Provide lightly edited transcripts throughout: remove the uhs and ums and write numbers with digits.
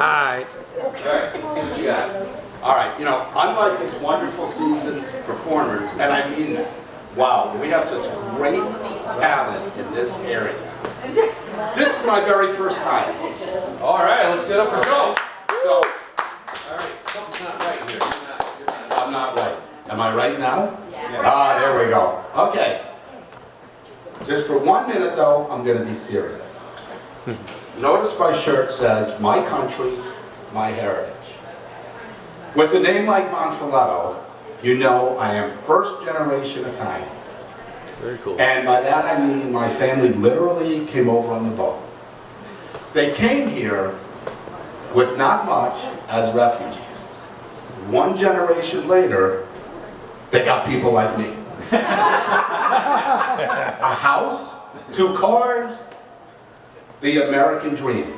Alright. Alright, let's see what you got. All right, you know, unlike these wonderful seasoned performers, and I mean that, wow, we have such great talent in this area. This is my very first time. Alright, let's get up for Joe. So, Alright, something's not right here. You're not. I'm not right. Am I right now? Yeah. Ah, there we go. Okay. Just for 1 minute though, I'm going to be serious. Notice my shirt says, "My country, my heritage." With a name like Monfiletto, you know I am first generation Italian. Very cool. And by that I mean my family literally came over on the boat. They came here with not much as refugees. 1 generation later, they got people like me. A house, 2 cars, the American dream.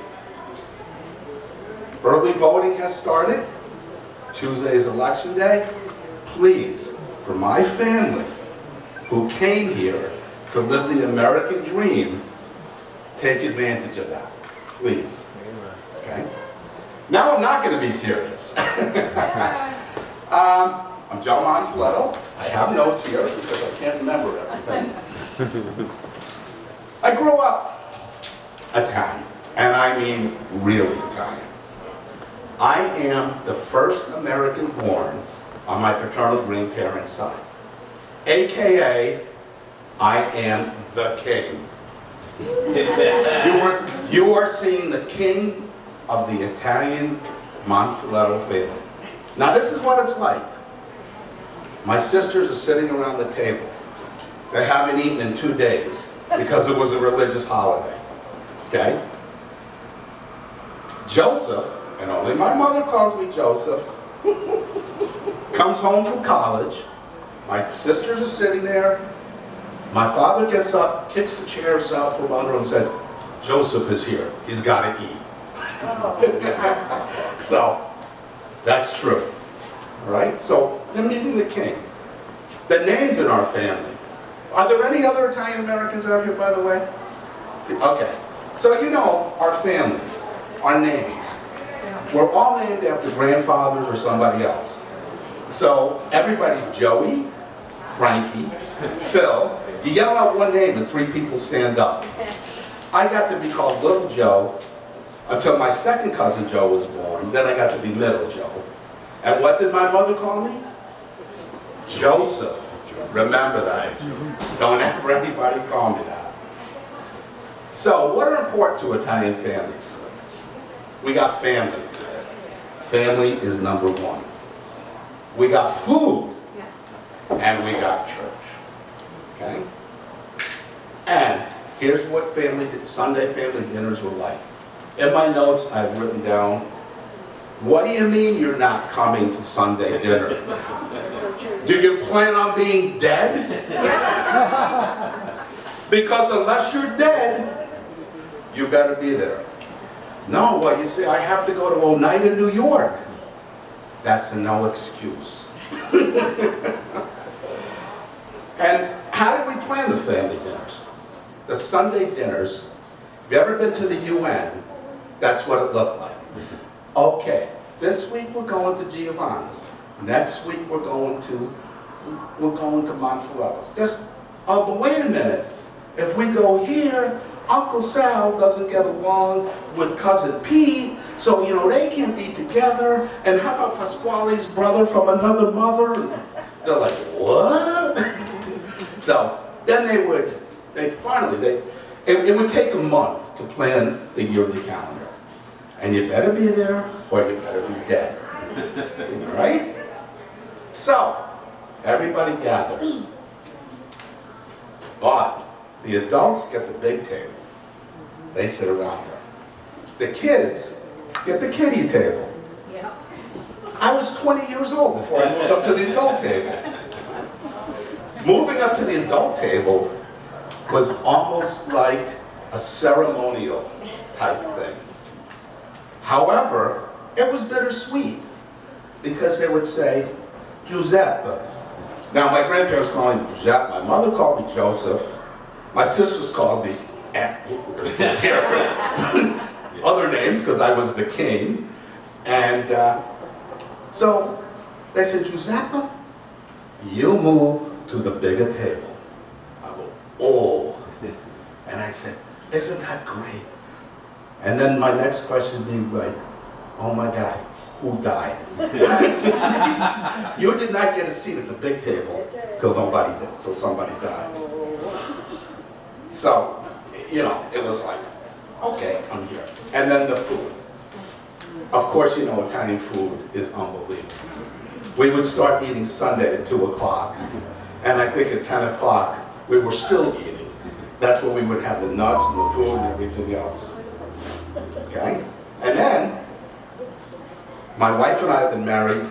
Early voting has started. Tuesday is election day. Please, for my family who came here to live the American dream, take advantage of that. Please. Okay? Now I'm not going to be serious. I'm Joe Monfiletto. I have notes here because I can't remember everything. I grew up Italian, and I mean really Italian. I am the first American born on my paternal grandparents' side. AKA, I am the king. You are seeing the king of the Italian Monfiletto family. Now this is what it's like. My sisters are sitting around the table. They haven't eaten in 2 days because it was a religious holiday. Okay? Joseph, and only my mother calls me Joseph, comes home from college. My sisters are sitting there. My father gets up, kicks the chairs out from under him and said, "Joseph is here. He's got to eat." So, that's true. All right? So, I'm meeting the king. The names in our family. Are there any other Italian Americans out here, by the way? Okay. So, you know, our family, our names. We're all named after grandfathers or somebody else. So, everybody's Joey, Frankie, Phil. You yell out one name and 3 people stand up. I got to be called Little Joe until my second cousin Joe was born. Then I got to be Middle Joe. And what did my mother call me? Joseph. Remember that. Don't ever anybody call me that. So, what are important to Italian families? We got family. Family is number 1. We got food. And we got church. Okay? And here's what Sunday family dinners were like. In my notes, I've written down, what do you mean you're not coming to Sunday dinner? Do you plan on being dead? Because unless you're dead, you better be there. No, well, you see, I have to go to Oneida, New York. That's a no excuse. And how did we plan the family dinners? The Sunday dinners, if you've ever been to the UN, that's what it looked like. Okay, this week we're going to Giovanni's. Next week we're going to Monfiletto's. Oh, but wait a minute. If we go here, Uncle Sal doesn't get along with Cousin Pete, so, you know, they can't be together. And how about Pasquale's brother from another mother? They're like, what? So then it would take a month to plan the yearly calendar. And you better be there or you better be dead. All right? So, everybody gathers. But the adults get the big table. They sit around there. The kids get the kiddie table. I was 20 years old before I moved up to the adult table. Moving up to the adult table was almost like a ceremonial type thing. However, it was bittersweet because they would say, Giuseppe. Now, my grandparents called me Giuseppe. My mother called me Joseph. My sisters called me other names because I was the king. And so they said, Giuseppe, you move to the bigger table. I go, oh. And I said, isn't that great? And then my next question would be like, oh my God, who died? You did not get a seat at the big table till somebody died. So, you know, it was like, okay, I'm here. And then the food. Of course, you know, Italian food is unbelievable. We would start eating Sunday at 2 o'clock. And I think at 10 o'clock, we were still eating. That's when we would have the nuts and the food and everything else. Okay? And then, my wife and I have been married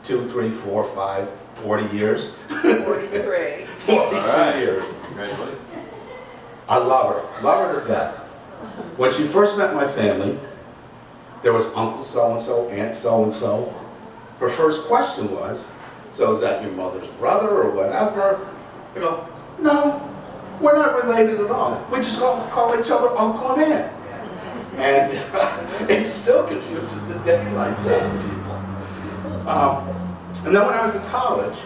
2, 3, 4, 5, 40 years. 43. 43 years. Congratulations. I love her to death. When she first met my family, there was Uncle so-and-so, Aunt so-and-so. Her first question was, so is that your mother's brother or whatever? I go, no, we're not related at all. We just call each other Uncle and Aunt. And it still confuses the daylights out of people. And then when I was in college,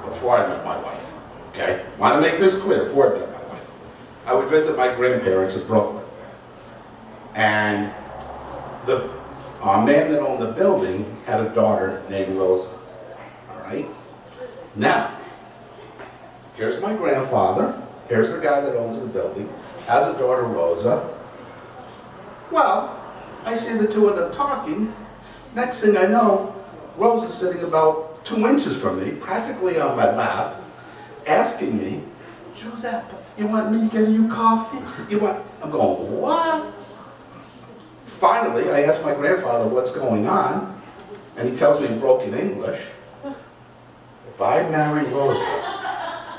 before I met my wife, okay, want to make this clear, before I met my wife, I would visit my grandparents in Brooklyn. And the man that owned the building had a daughter named Rosa. All right? Now, here's my grandfather. Here's the guy that owns the building. Has a daughter, Rosa. Well, I see the two of them talking. Next thing I know, Rosa's sitting about 2 inches from me, practically on my lap, asking me, Giuseppe, you want me to get you coffee? I'm going, what? Finally, I asked my grandfather what's going on, and he tells me in broken English, if I marry Rosa,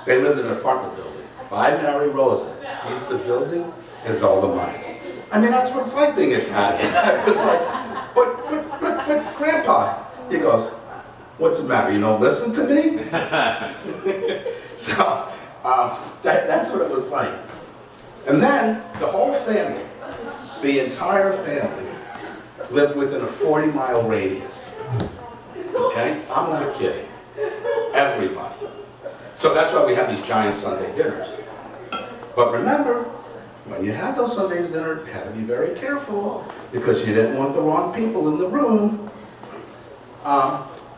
they lived in an apartment building, if I marry Rosa, piece of building is all of mine. I mean, that's what it's like being Italian. I was like, but Grandpa, he goes, what's the matter, you don't listen to me? So, that's what it was like. And then, the whole family, the entire family, lived within a 40-mile radius. Okay? I'm not kidding. Everybody. So that's why we have these giant Sunday dinners. But remember, when you had those Sunday dinners, you had to be very careful because you didn't want the wrong people in the room.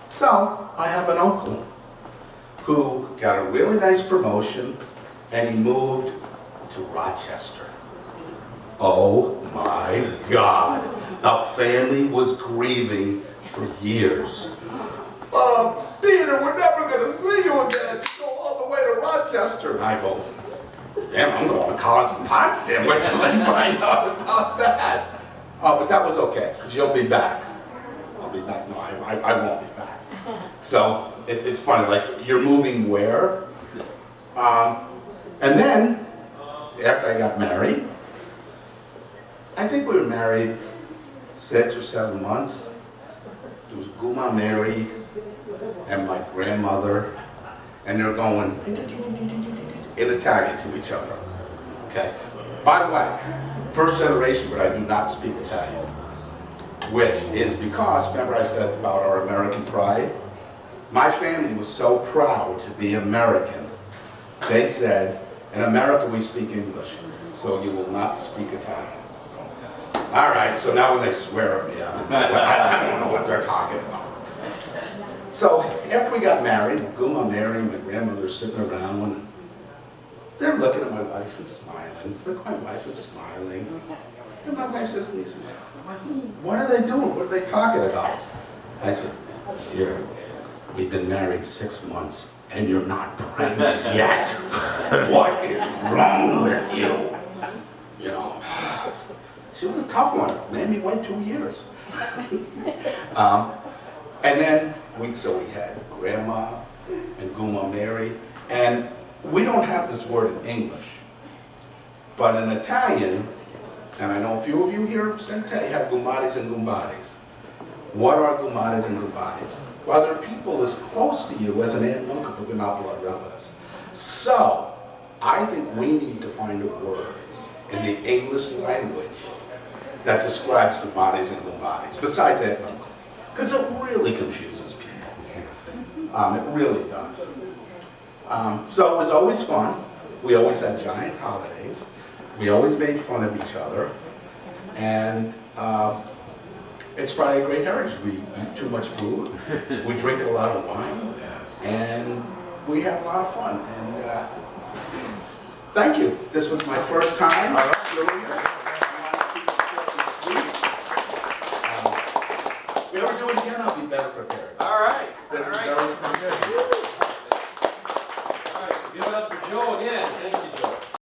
So I have an uncle who got a really nice promotion and he moved to Rochester. Oh my God. The family was grieving for years. Peter, we're never going to see you again. You go all the way to Rochester. And I go, damn, I'm going to college in Potsdam. Wait till they find out about that. Oh, but that was okay, because you'll be back. I'll be back. No, I won't be back. So it's funny, like, you're moving where? And then, after I got married, I think we were married 6 or 7 months. It was Guma Mary and my grandmother, and they're going in Italian to each other. Okay. By the way, first generation, but I do not speak Italian, which is because, remember I said about our American pride? My family was so proud to be American. They said, in America we speak English, so you will not speak Italian. All right, so now when they swear at me, I don't know what they're talking about. So after we got married, Guma, Mary, and my grandmother sitting around, and they're looking at my wife and smiling. Look, my wife is smiling. And my wife says to me, what are they doing? What are they talking about? I said, dear, we've been married 6 months, and you're not pregnant yet. What is wrong with you? You know, she was a tough one. Made me wait 2 years. And then, we had Grandma and Guma Mary, and we don't have this word in English, but in Italian, and I know a few of you here have gumatis and gumbadis. What are gumatis and gumbadis? Well, they're people as close to you as an aunt and uncle, but they're not blood relatives. So, I think we need to find a word in the English language that describes Lumbanis and Lumbanis, besides ethnic, because it really confuses people. It really does. So it was always fun. We always had giant holidays. We always made fun of each other. And it's probably a great heritage. We eat too much food. We drink a lot of wine. And we have a lot of fun. And thank you. This was my first time doing this. If we ever do it again, I'll be better prepared. All right. This is very fun.